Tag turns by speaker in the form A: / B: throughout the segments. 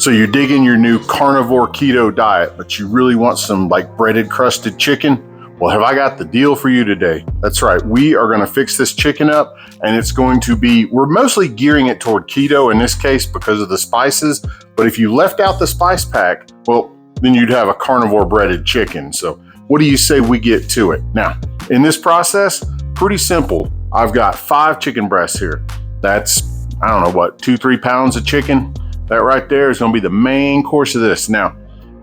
A: So you're digging your new carnivore keto diet, but you really want some like breaded crusted chicken? Well, have I got the deal for you today? That's right, we are gonna fix this chicken up, and it's going to be, we're mostly gearing it toward keto in this case because of the spices, but if you left out the spice pack, well, then you'd have a carnivore breaded chicken. So what do you say we get to it? Now, in this process, pretty simple. I've got 5 chicken breasts here. That's, I don't know what, 2-3 pounds of chicken. That right there is gonna be the main course of this. Now,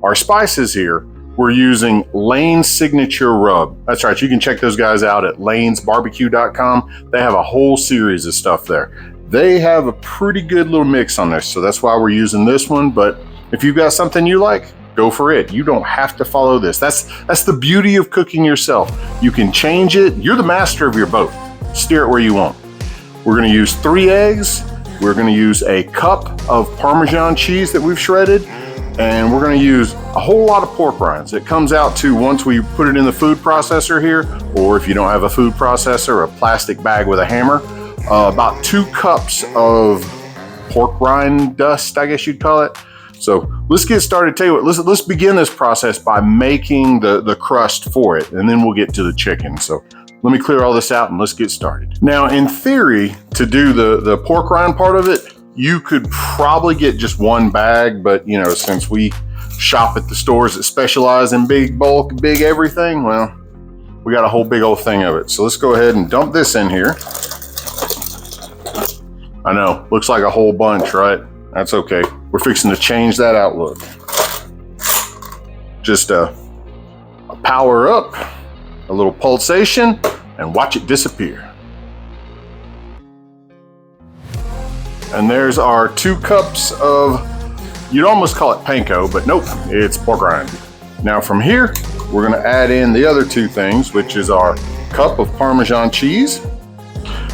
A: our spices here, we're using Lane's Signature Rub. That's right, you can check those guys out at lanesbarbecue.com. They have a whole series of stuff there. They have a pretty good little mix on this, so that's why we're using this one. But if you've got something you like, go for it. You don't have to follow this. That's the beauty of cooking yourself. You can change it. You're the master of your boat. Steer it where you want. We're gonna use 3 eggs. We're gonna use a cup of Parmesan cheese that we've shredded, and we're gonna use a whole lot of pork rinds. It comes out to, once we put it in the food processor here, or if you don't have a food processor, a plastic bag with a hammer, about 2 cups of pork rind dust, I guess you'd call it. So let's get started. Tell you what, let's begin this process by making the crust for it, and then we'll get to the chicken. So let me clear all this out and let's get started. Now, in theory, to do the pork rind part of it, you could probably get just 1 bag, but you know, since we shop at the stores that specialize in big bulk, big everything, well, we got a whole big old thing of it. So let's go ahead and dump this in here. I know, looks like a whole bunch, right? That's okay. We're fixing to change that outlook. Just a power up, a little pulsation, and watch it disappear. And there's our 2 cups of, you'd almost call it panko, but nope, it's pork rind. Now from here, we're gonna add in the other 2 things, which is our cup of Parmesan cheese,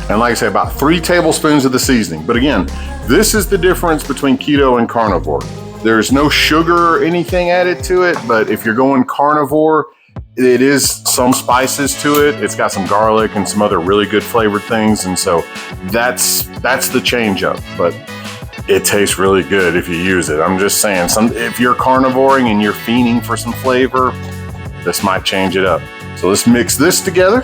A: and like I say, about 3 tablespoons of the seasoning. But again, this is the difference between keto and carnivore. There's no sugar or anything added to it, but if you're going carnivore, it is some spices to it. It's got some garlic and some other really good flavored things, and so that's the change up. But it tastes really good if you use it. I'm just saying, if you're carnivoring and you're fiending for some flavor, this might change it up. So let's mix this together.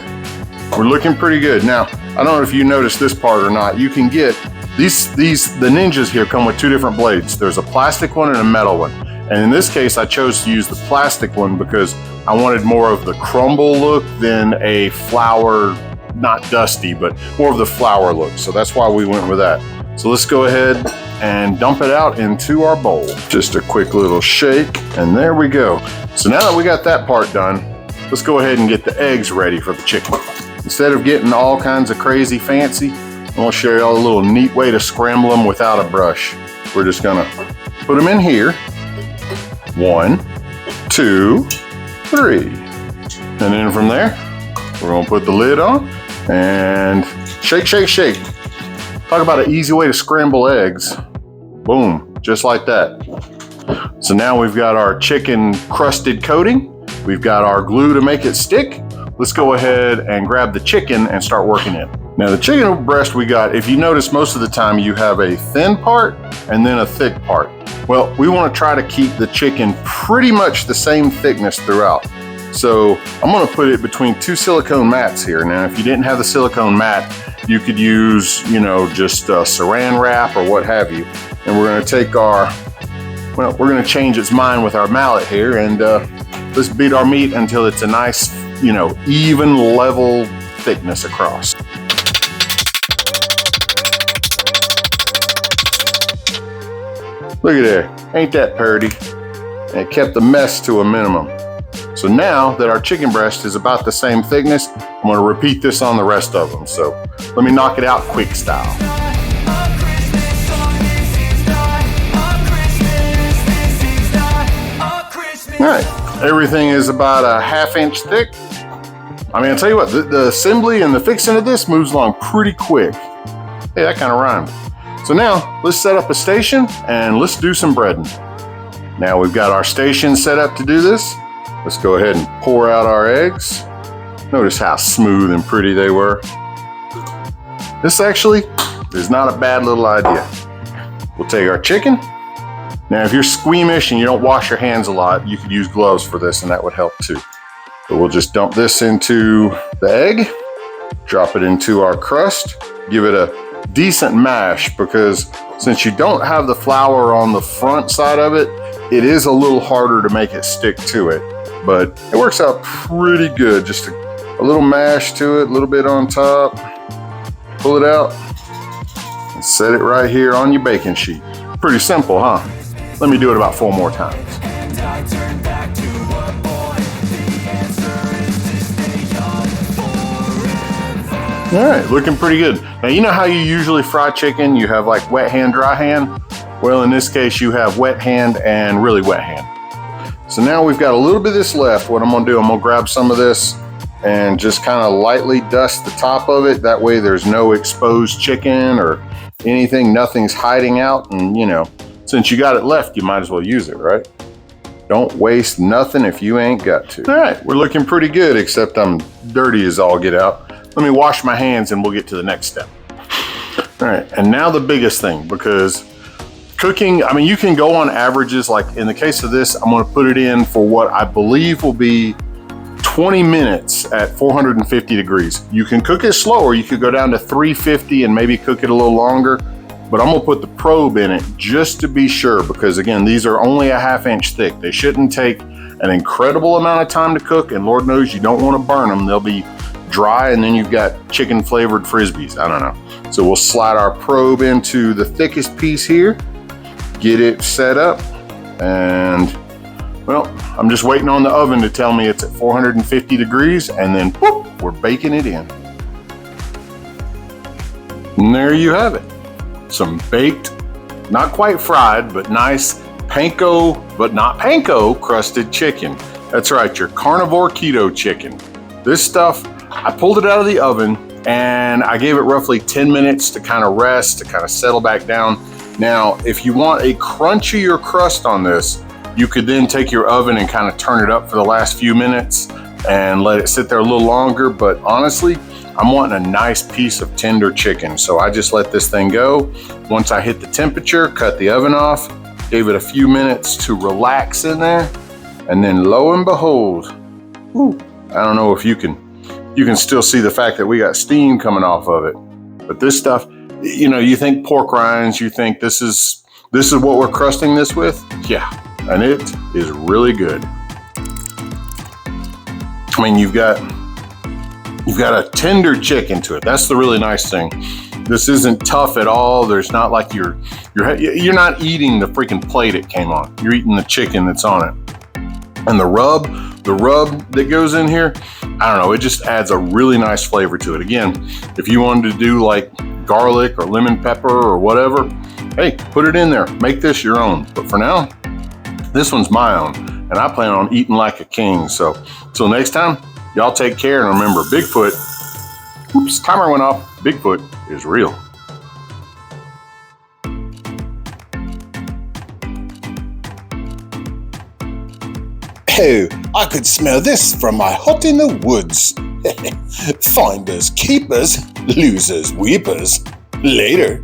A: We're looking pretty good. Now, I don't know if you noticed this part or not. You can get the Ninjas here come with 2 different blades. There's a plastic one and a metal one. And in this case, I chose to use the plastic one because I wanted more of the crumble look than a flour, not dusty, but more of the flour look. So that's why we went with that. So let's go ahead and dump it out into our bowl. Just a quick little shake, and there we go. So now that we got that part done, let's go ahead and get the eggs ready for the chicken. Instead of getting all kinds of crazy fancy, I'm gonna show you all a little neat way to scramble them without a brush. We're just gonna put them in here. 1, 2, 3. And then from there, we're gonna put the lid on and shake, shake, shake. Talk about an easy way to scramble eggs. Boom, just like that. So now we've got our chicken crusted coating. We've got our glue to make it stick. Let's go ahead and grab the chicken and start working it. Now the chicken breast we got, if you notice, most of the time you have a thin part and then a thick part. Well, we want to try to keep the chicken pretty much the same thickness throughout. So I'm going to put it between 2 silicone mats here. Now, if you didn't have the silicone mat, you could use, you know, just saran wrap or what have you. And we're going to take our, well, we're going to change its mind with our mallet here, and let's beat our meat until it's a nice, you know, even level thickness across. Look at there, ain't that pretty? And it kept the mess to a minimum. So now that our chicken breast is about the same thickness, I'm gonna repeat this on the rest of them. So let me knock it out quick style. All right, everything is about a 1/2 inch thick. I mean, I'll tell you what, the assembly and the fixing of this moves along pretty quick. Hey, that kind of rhymed. So now let's set up a station and let's do some breading. Now we've got our station set up to do this. Let's go ahead and pour out our eggs. Notice how smooth and pretty they were. This actually is not a bad little idea. We'll take our chicken Now, if you're squeamish and you don't wash your hands a lot, you could use gloves for this and that would help too. But we'll just dump this into the egg, drop it into our crust, give it a decent mash, because since you don't have the flour on the front side of it, it is a little harder to make it stick to it, but it works out pretty good. Just a little mash to it, a little bit on top, pull it out, and set it right here on your baking sheet. Pretty simple, huh? Let me do it about 4 more times. All right, looking pretty good. Now, you know how you usually fry chicken? You have like wet hand, dry hand? Well, in this case, you have wet hand and really wet hand. So now we've got a little bit of this left. What I'm gonna do, I'm gonna grab some of this and just kind of lightly dust the top of it. That way there's no exposed chicken or anything, nothing's hiding out. And you know, since you got it left, you might as well use it, right? Don't waste nothing if you ain't got to. All right, we're looking pretty good, except I'm dirty as all get out. Let me wash my hands and we'll get to the next step. All right, and now the biggest thing, because cooking, I mean, you can go on averages. Like in the case of this, I'm gonna put it in for what I believe will be 20 minutes at 450 degrees. You can cook it slower. You could go down to 350 and maybe cook it a little longer, but I'm gonna put the probe in it just to be sure, because again, these are only a 1/2 inch thick. They shouldn't take an incredible amount of time to cook, and Lord knows you don't wanna burn them. They'll be dry and then you've got chicken flavored Frisbees. I don't know. So we'll slide our probe into the thickest piece here, get it set up, and well, I'm just waiting on the oven to tell me it's at 450 degrees, and then whoop, we're baking it in. And there you have it. Some baked, not quite fried, but nice panko, but not panko crusted chicken. That's right, your carnivore keto chicken. This stuff, I pulled it out of the oven and I gave it roughly 10 minutes to kind of rest, to kind of settle back down. Now, if you want a crunchier crust on this, you could then take your oven and kind of turn it up for the last few minutes and let it sit there a little longer. But honestly, I'm wanting a nice piece of tender chicken. So I just let this thing go. Once I hit the temperature, cut the oven off, gave it a few minutes to relax in there. And then lo and behold, I don't know if you can still see the fact that we got steam coming off of it. But this stuff, you know, you think pork rinds, you think this is what we're crusting this with? Yeah, and it is really good. I mean, you've got a tender chicken to it. That's the really nice thing. This isn't tough at all. There's not like you're not eating the freaking plate it came on. You're eating the chicken that's on it. And the rub that goes in here, I don't know, it just adds a really nice flavor to it. Again, if you wanted to do like garlic or lemon pepper or whatever, hey, put it in there. Make this your own. But for now, this one's my own, and I plan on eating like a king. So till next time, y'all take care, and remember, Bigfoot, oops, timer went off. Bigfoot is real.
B: Oh, I could smell this from my hut in the woods. Finders, keepers, losers, weepers. Later.